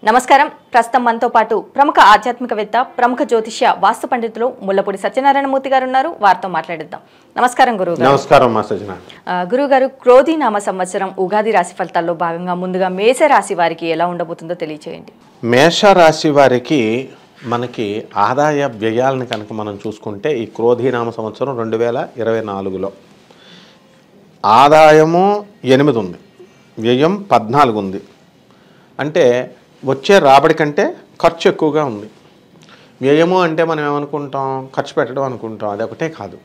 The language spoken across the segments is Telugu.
నమస్కారం. ప్రస్తుతం మనతో పాటు ప్రముఖ ఆధ్యాత్మికవేత్త, ప్రముఖ జ్యోతిష్య, వాస్తు పండితులు ముల్లపూడి సత్యనారాయణమూర్తి గారు ఉన్నారు. వారితో మాట్లాడిద్దాం. నమస్కారం గురుగారు. నమస్కారం మా సజ్జన. గురుగారు, క్రోధి నామ సంవత్సరం ఉగాది రాశి ఫలితాల్లో భాగంగా ముందుగా మేష రాశి వారికి ఎలా ఉండబోతుందో తెలియచేయండి. మేష రాశి వారికి మనకి ఆదాయ వ్యయాలను కనుక మనం చూసుకుంటే ఈ క్రోధి నామ సంవత్సరం 2024లో ఆదాయము 8 ఉంది, వ్యయం 14 ఉంది. అంటే వచ్చే రాబడి కంటే ఖర్చు ఎక్కువగా ఉంది. వ్యయము అంటే మనం ఏమనుకుంటాం, ఖర్చు పెట్టడం అనుకుంటాం. అది ఒకటే కాదు,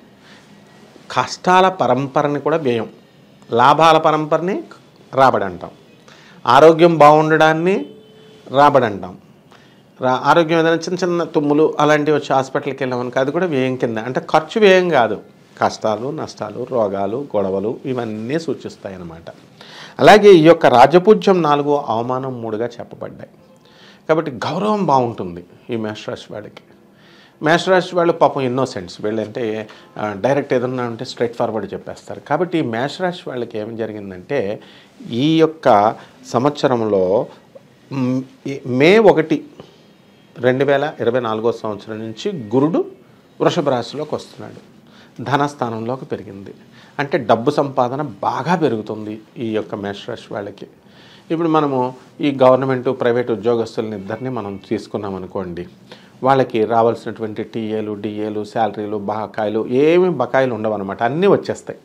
కష్టాల పరంపరని కూడా వ్యయం, లాభాల పరంపరని రాబడి అంటాం. ఆరోగ్యం బాగుండడాన్ని రాబడి అంటాం. ఆరోగ్యం ఏదైనా చిన్న చిన్న తుమ్ములు అలాంటివి వచ్చి హాస్పిటల్కి వెళ్ళామనుకో అది కూడా వ్యయం కింద. అంటే ఖర్చు వ్యయం కాదు, కష్టాలు, నష్టాలు, రోగాలు, గొడవలు ఇవన్నీ సూచిస్తాయి అన్నమాట. అలాగే ఈ యొక్క రాజపూజ్యం 4, అవమానం 3గా చెప్పబడ్డాయి. కాబట్టి గౌరవం బాగుంటుంది ఈ మేషరాశి వాళ్ళకి. మేషరాశి వాళ్ళు పాపం ఇన్నోసెంట్స్, వీళ్ళంటే డైరెక్ట్ ఏదన్నా ఉంటే స్ట్రైట్ ఫార్వర్డ్ చెప్పేస్తారు. కాబట్టి ఈ మేషరాశి వాళ్ళకి ఏం జరిగిందంటే ఈ యొక్క సంవత్సరంలో మే 1, 2024 సంవత్సరం నుంచి గురుడు వృషభ రాశిలోకి వస్తున్నాడు. ధనస్థానంలోకి పెరిగింది. అంటే డబ్బు సంపాదన బాగా పెరుగుతుంది ఈ యొక్క మేషరాశి వాళ్ళకి. ఇప్పుడు మనము ఈ గవర్నమెంట్, ప్రైవేట్ ఉద్యోగస్తులని ఇద్దరిని మనం తీసుకున్నాం అనుకోండి, వాళ్ళకి రావాల్సినటువంటి టీఏలు, డిఏలు, శాలరీలు, బకాయిలు ఏమి బకాయిలు ఉండవు అనమాట, అన్నీ వచ్చేస్తాయి.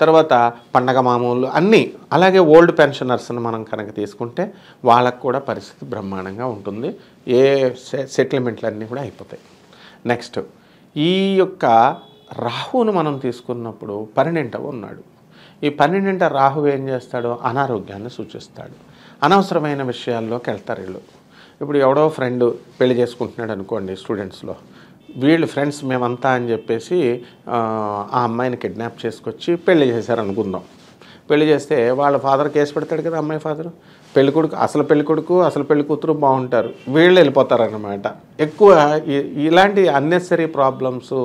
తర్వాత పండగ మామూలు అన్నీ. అలాగే ఓల్డ్ పెన్షనర్స్ని మనం కనుక తీసుకుంటే వాళ్ళకు కూడా పరిస్థితి బ్రహ్మాండంగా ఉంటుంది. ఏ సెటిల్మెంట్లు అన్నీ కూడా అయిపోతాయి. నెక్స్ట్ ఈ యొక్క రాహువును మనం తీసుకున్నప్పుడు 12వ ఉన్నాడు. ఈ 12వ రాహు ఏం చేస్తాడు, అనారోగ్యాన్ని సూచిస్తాడు. అనవసరమైన విషయాల్లోకి వెళ్తారు వీళ్ళు. ఇప్పుడు ఎవడో ఫ్రెండ్ పెళ్లి చేసుకుంటున్నాడు అనుకోండి, స్టూడెంట్స్లో వీళ్ళు ఫ్రెండ్స్ మేమంతా అని చెప్పేసి ఆ అమ్మాయిని కిడ్నాప్ చేసుకొచ్చి పెళ్లి చేశారు అనుకుందాం. పెళ్లి చేస్తే వాళ్ళ ఫాదర్ కేసు పెడతాడు కదా, అమ్మాయి ఫాదరు. పెళ్ళికొడుకు, అసలు పెళ్ళికొడుకు, అసలు పెళ్లి కూతురు బాగుంటారు, వీళ్ళు వెళ్ళిపోతారన్నమాట. ఎక్కువ ఇలాంటి అన్నెసరీ ప్రాబ్లమ్స్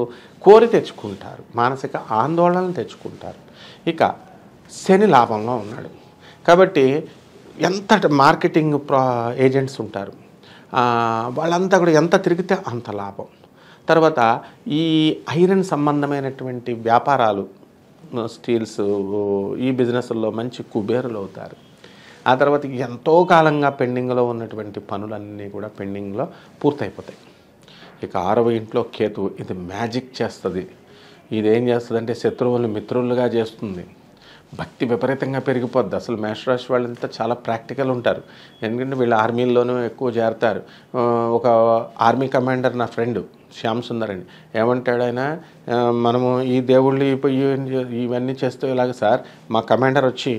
కోరి తెచ్చుకుంటారు, మానసిక ఆందోళనలు తెచ్చుకుంటారు. ఇక శని లాభంలో ఉన్నాడు కాబట్టి ఎంత మార్కెటింగ్ ఏజెంట్స్ ఉంటారు, వాళ్ళంతా కూడా ఎంత తిరిగితే అంత లాభం. తర్వాత ఈ ఐరన్ సంబంధమైనటువంటి వ్యాపారాలు, స్టీల్స్, ఈ బిజినెస్లో మంచి కుబేరులు అవుతారు. ఆ తర్వాత ఎంతో కాలంగా పెండింగ్లో ఉన్నటువంటి పనులన్నీ కూడా పెండింగ్లో పూర్తయిపోతాయి. ఇక 6వ ఇంట్లో కేతు, ఇది మ్యాజిక్ చేస్తుంది. ఇదేం చేస్తుందంటే శత్రువులను మిత్రులుగా చేస్తుంది. భక్తి విపరీతంగా పెరిగిపోద్ది. అసలు మేషరాశి వాళ్ళంతా చాలా ప్రాక్టికల్ ఉంటారు. ఎందుకంటే వీళ్ళు ఆర్మీల్లోనూ ఎక్కువ చేరతారు. ఒక ఆర్మీ కమాండర్ నా ఫ్రెండ్ శ్యామ్ సుందర్ అండి, ఏమంటాడు ఆయన, మనము ఈ దేవుళ్ళు ఇవన్నీ చేస్తూ ఇలాగ సార్, మా కమాండర్ వచ్చి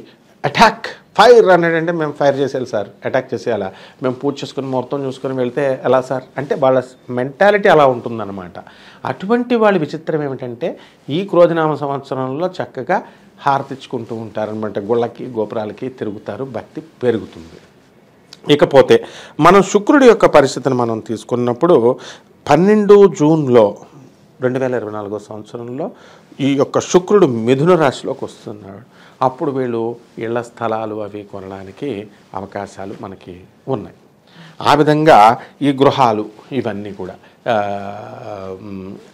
అటాక్ ఫైర్ అన్నాడంటే మేము ఫైర్ చేసేయాలి సార్, అటాక్ చేసేయాలా, మేము పూజ చేసుకుని మొత్తం చూసుకొని వెళ్తే ఎలా సార్ అంటే వాళ్ళ మెంటాలిటీ అలా ఉంటుందన్నమాట. అటువంటి వాళ్ళ విచిత్రం ఏమిటంటే ఈ క్రోధినామ సంవత్సరంలో చక్కగా హారతిచ్చుకుంటూ ఉంటారనమాట, గుళ్ళకి గోపురాలకి తిరుగుతారు, భక్తి పెరుగుతుంది. ఇకపోతే మనం శుక్రుడి యొక్క పరిస్థితిని మనం తీసుకున్నప్పుడు 12 జూన్లో 2024 సంవత్సరంలో ఈ యొక్క శుక్రుడు మిథున రాశిలోకి వస్తున్నాడు. అప్పుడు వీళ్ళు ఇళ్ల స్థలాలు అవి కొనడానికి అవకాశాలు మనకి ఉన్నాయి. ఆ విధంగా ఈ గృహాలు ఇవన్నీ కూడా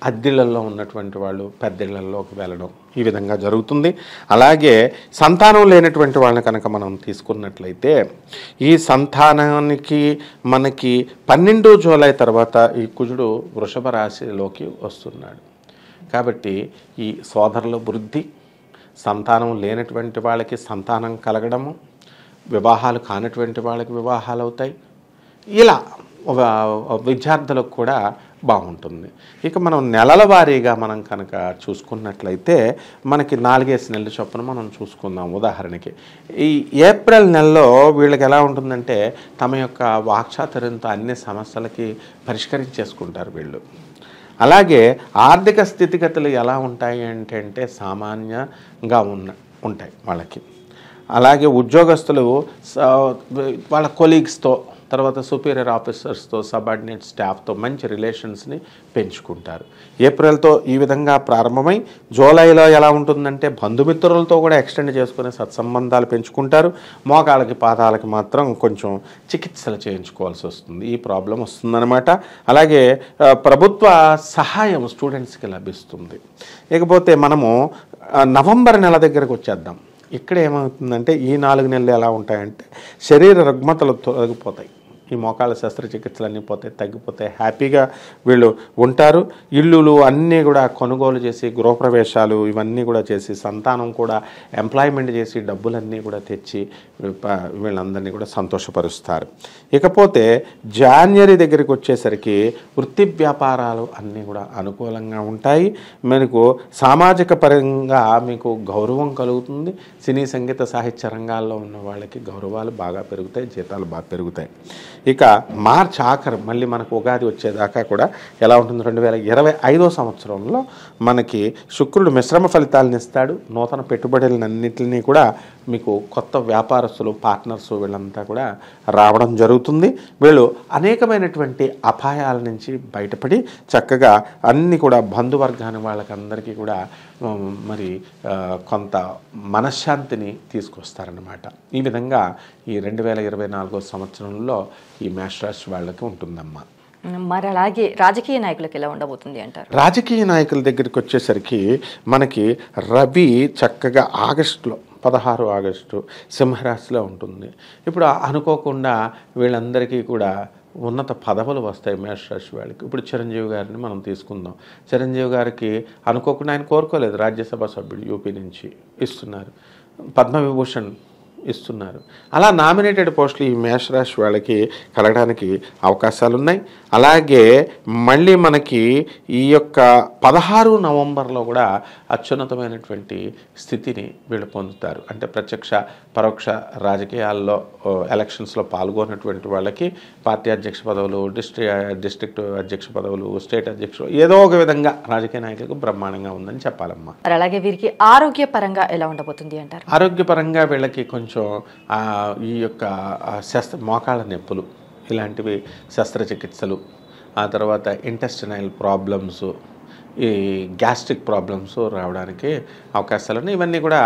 అద్దెళ్లలో ఉన్నటువంటి వాళ్ళు పెద్దిళ్లలోకి వెళ్ళడం ఈ విధంగా జరుగుతుంది. అలాగే సంతానం లేనటువంటి వాళ్ళని కనుక మనం తీసుకున్నట్లయితే ఈ సంతానానికి మనకి 12 జూలై తర్వాత ఈ కుజుడు వృషభ రాశిలోకి వస్తున్నాడు. కాబట్టి ఈ సోదరుల వృద్ధి, సంతానం లేనటువంటి వాళ్ళకి సంతానం కలగడము, వివాహాలు కానటువంటి వాళ్ళకి వివాహాలు అవుతాయి. ఇలా విద్యార్థులకు కూడా బాగుంటుంది. ఇక మనం నెలల వారీగా మనం కనుక చూసుకున్నట్లయితే మనకి 4 నెలల చొప్పున మనం చూసుకుందాం. ఉదాహరణకి ఈ ఏప్రిల్ నెలలో వీళ్ళకి ఎలా ఉంటుందంటే తమ యొక్క వాక్చాతుర్యంతో అన్ని సమస్యలకి పరిష్కరించేసుకుంటారు వీళ్ళు. అలాగే ఆర్థిక స్థితిగతులు ఎలా ఉంటాయి అంటే సామాన్యంగా ఉంటాయి వాళ్ళకి. అలాగే ఉద్యోగస్తులు వాళ్ళ కొలీగ్స్తో తర్వాత సుపీరియర్ ఆఫీసర్స్తో, సబార్డినేట్ స్టాఫ్తో మంచి రిలేషన్స్ని పెంచుకుంటారు. ఏప్రిల్తో ఈ విధంగా ప్రారంభమై జూలైలో ఎలా ఉంటుందంటే బంధుమిత్రులతో కూడా ఎక్స్టెండ్ చేసుకునే సత్సంబంధాలు పెంచుకుంటారు. మోకాళ్ళకి పాదాలకి మాత్రం కొంచెం చికిత్సలు చేయించుకోవాల్సి వస్తుంది, ఈ ప్రాబ్లం వస్తుందన్నమాట. అలాగే ప్రభుత్వ సహాయం స్టూడెంట్స్కి లభిస్తుంది. ఇకపోతే మనము నవంబర్ నెల దగ్గరకు వచ్చేద్దాం. ఇక్కడ ఏమవుతుందంటే ఈ 4 నెలలు ఎలా ఉంటాయంటే శరీర రుగ్మతలు తొలగిపోతాయి, ఈ మోకాళ్ళ శస్త్రచికిత్సలన్నీ పోతాయి, తగ్గిపోతాయి, హ్యాపీగా వీళ్ళు ఉంటారు. ఇల్లులు అన్నీ కూడా కొనుగోలు చేసి, గృహప్రవేశాలు ఇవన్నీ కూడా చేసి, సంతానం కూడా ఎంప్లాయ్మెంట్ చేసి, డబ్బులన్నీ కూడా తెచ్చి వీళ్ళందరినీ కూడా సంతోషపరుస్తారు. ఇకపోతే జాన్వరి దగ్గరికి వచ్చేసరికి వృత్తి వ్యాపారాలు అన్నీ కూడా అనుకూలంగా ఉంటాయి. మీకు సామాజిక పరంగా మీకు గౌరవం కలుగుతుంది. సినీ సంగీత సాహిత్య రంగాల్లో ఉన్న వాళ్ళకి గౌరవాలు బాగా పెరుగుతాయి, జీతాలు బాగా పెరుగుతాయి. ఇక మార్చ్ ఆఖరు మళ్ళీ మనకు ఉగాది వచ్చేదాకా కూడా ఎలా ఉంటుంది, 2025 సంవత్సరంలో మనకి శుక్రుడు మిశ్రమ ఫలితాలను ఇస్తాడు. నూతన పెట్టుబడులన్నింటినీ కూడా మీకు కొత్త వ్యాపారస్తులు, పార్ట్నర్స్ వీళ్ళంతా కూడా రావడం జరుగుతుంది. వీళ్ళు అనేకమైనటువంటి అపాయాల నుంచి బయటపడి చక్కగా అన్నీ కూడా బంధువర్గాన్ని వాళ్ళకందరికీ కూడా మరి కొంత మనశ్శాంతిని తీసుకొస్తారన్నమాట. ఈ విధంగా ఈ 2024 సంవత్సరంలో ఈ మేష రాశి వాళ్ళకి ఉంటుందమ్మా. మరి అలాగే రాజకీయ నాయకులకు ఎలా ఉండబోతుంది అంటారు? రాజకీయ నాయకుల దగ్గరికి వచ్చేసరికి మనకి రవి చక్కగా ఆగస్టులో 16 ఆగస్టు సింహరాశిలో ఉంటుంది. ఇప్పుడు అనుకోకుండా వీళ్ళందరికీ కూడా ఉన్నత పదవులు వస్తాయి మేషరాశి వాళ్ళకి. ఇప్పుడు చిరంజీవి గారిని మనం తీసుకుందాం. చిరంజీవి గారికి అనుకోకుండా, ఆయన కోరుకోలేదు, రాజ్యసభ సభ్యుడు యూపీ నుంచి ఇస్తున్నారు, పద్మవిభూషణ్ ఇస్తున్నారు. అలా నామినేటెడ్ పోస్టులు ఈ మేషరాశి వాళ్ళకి కలగడానికి అవకాశాలు ఉన్నాయి. అలాగే మళ్ళీ మనకి ఈ యొక్క 16 నవంబర్లో కూడా అత్యున్నతమైనటువంటి స్థితిని వీళ్ళు పొందుతారు. అంటే ప్రత్యక్ష పరోక్ష రాజకీయాల్లో ఎలక్షన్స్లో పాల్గొన్నటువంటి వాళ్ళకి పార్టీ అధ్యక్ష పదవులు, డిస్ట్రిక్ట్ అధ్యక్ష పదవులు, స్టేట్ అధ్యక్షులు, ఏదో ఒక విధంగా రాజకీయ నాయకులకు బ్రహ్మాండంగా ఉందని చెప్పాలమ్మా. అలాగే వీరికి ఆరోగ్యపరంగా ఎలా ఉండబోతుంది అంటారు? ఆరోగ్యపరంగా వీళ్ళకి కొంచెం ఈ యొక్క మోకాళ్ళ నొప్పులు ఇలాంటివి, శస్త్రచికిత్సలు, ఆ తర్వాత ఇంటెస్టినల్ ప్రాబ్లమ్స్, ఈ గ్యాస్ట్రిక్ ప్రాబ్లమ్స్ రావడానికి అవకాశాలు ఉన్నాయి. ఇవన్నీ కూడా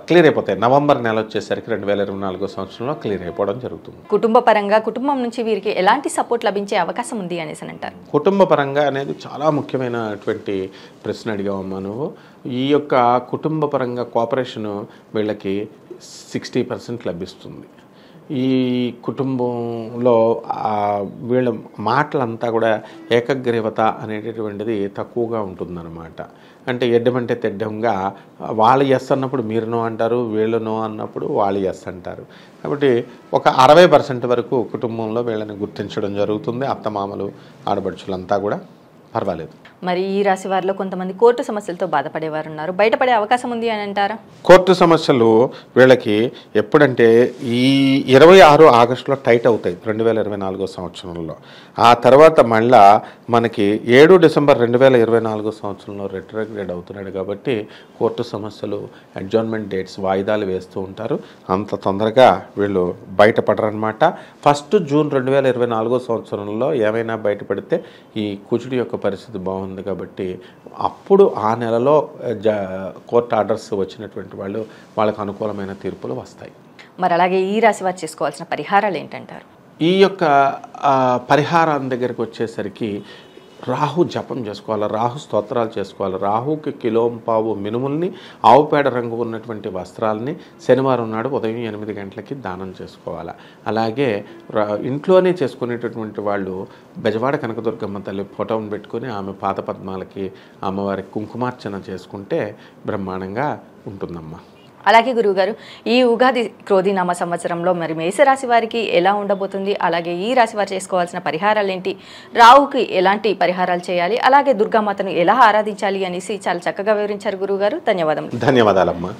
క్లియర్ అయిపోతాయి. నవంబర్ నెల వచ్చేసరికి 2024 సంవత్సరంలో క్లియర్ అయిపోవడం జరుగుతుంది. కుటుంబ పరంగా కుటుంబం నుంచి వీరికి ఎలాంటి సపోర్ట్ లభించే అవకాశం ఉంది అనేసి అంటారు? కుటుంబ పరంగా అనేది చాలా ముఖ్యమైనటువంటి ప్రశ్న అడిగావమ్మా నువ్వు. ఈ యొక్క కుటుంబ పరంగా కోఆపరేషను వీళ్ళకి 60% లభిస్తుంది. ఈ కుటుంబంలో వీళ్ళ మాటలంతా కూడా ఏకగ్రీవత అనేటటువంటిది తక్కువగా ఉంటుందన్నమాట. అంటే ఎడ్డమంటే తెడ్డంగా వాళ్ళు ఎస్ అన్నప్పుడు మీరు నో అంటారు, వీళ్ళు నో అన్నప్పుడు వాళ్ళు ఎస్ అంటారు. కాబట్టి ఒక 60% వరకు కుటుంబంలో వీళ్ళని గుర్తించడం జరుగుతుంది. అత్తమామలు, ఆడపడుచులంతా కూడా పర్వాలేదు. మరి ఈ రాశి వారిలో కొంతమంది కోర్టు సమస్యలతో బాధపడేవారు ఉన్నారు, బయటపడే అవకాశం ఉంది అని అంటారా? కోర్టు సమస్యలు వీళ్ళకి ఎప్పుడంటే ఈ 26 ఆగస్టులో టైట్ అవుతాయి 2024 సంవత్సరంలో. ఆ తర్వాత మళ్ళా మనకి 7 డిసెంబర్ 2024 సంవత్సరంలో రెట్రోగ్రేడ్ అవుతున్నాడు. కాబట్టి కోర్టు సమస్యలు, అడ్జర్న్మెంట్ డేట్స్, వాయిదాలు వేస్తూ ఉంటారు. అంత తొందరగా వీళ్ళు బయటపడరనమాట. 1 జూన్ 2024 సంవత్సరంలో ఏమైనా బయటపడితే ఈ కుజుడి యొక్క పరిస్థితి బాగుంది కాబట్టి అప్పుడు ఆ నెలలో కోర్టు ఆర్డర్స్ వచ్చినటువంటి వాళ్ళకు అనుకూలమైన తీర్పులు వస్తాయి. మరి అలాగే ఈ రాశి వారు చేసుకోవాల్సిన పరిహారాలు ఏంటంటారు? ఈ యొక్క పరిహారం దగ్గరికి వచ్చేసరికి రాహు జపం చేసుకోవాలి, రాహు స్తోత్రాలు చేసుకోవాలి. రాహుకి కిలోంపావు మినుముల్ని, ఆవుపేడ రంగు ఉన్నటువంటి వస్త్రాలని శనివారం నాడు ఉదయం 8 గంటలకి దానం చేసుకోవాలి. అలాగే ఇంట్లోనే చేసుకునేటటువంటి వాళ్ళు బెజవాడ కనకదుర్గమ్మ తల్లి ఫోటోను పెట్టుకొని ఆమె పాత పద్మాలకి అమ్మవారికి కుంకుమార్చన చేసుకుంటే బ్రహ్మాండంగా ఉంటుందమ్మా. అలాగే గురువుగారు, ఈ ఉగాది క్రోధినామ సంవత్సరంలో మరి మేషరాశి వారికి ఎలా ఉండబోతుంది, అలాగే ఈ రాశి వారు చేసుకోవాల్సిన పరిహారాలు ఏంటి, రాహుకి ఎలాంటి పరిహారాలు చేయాలి, అలాగే దుర్గామాతను ఎలా ఆరాధించాలి అనేసి చాలా చక్కగా వివరించారు గురువుగారు. ధన్యవాదాలు. ధన్యవాదాలమ్మా.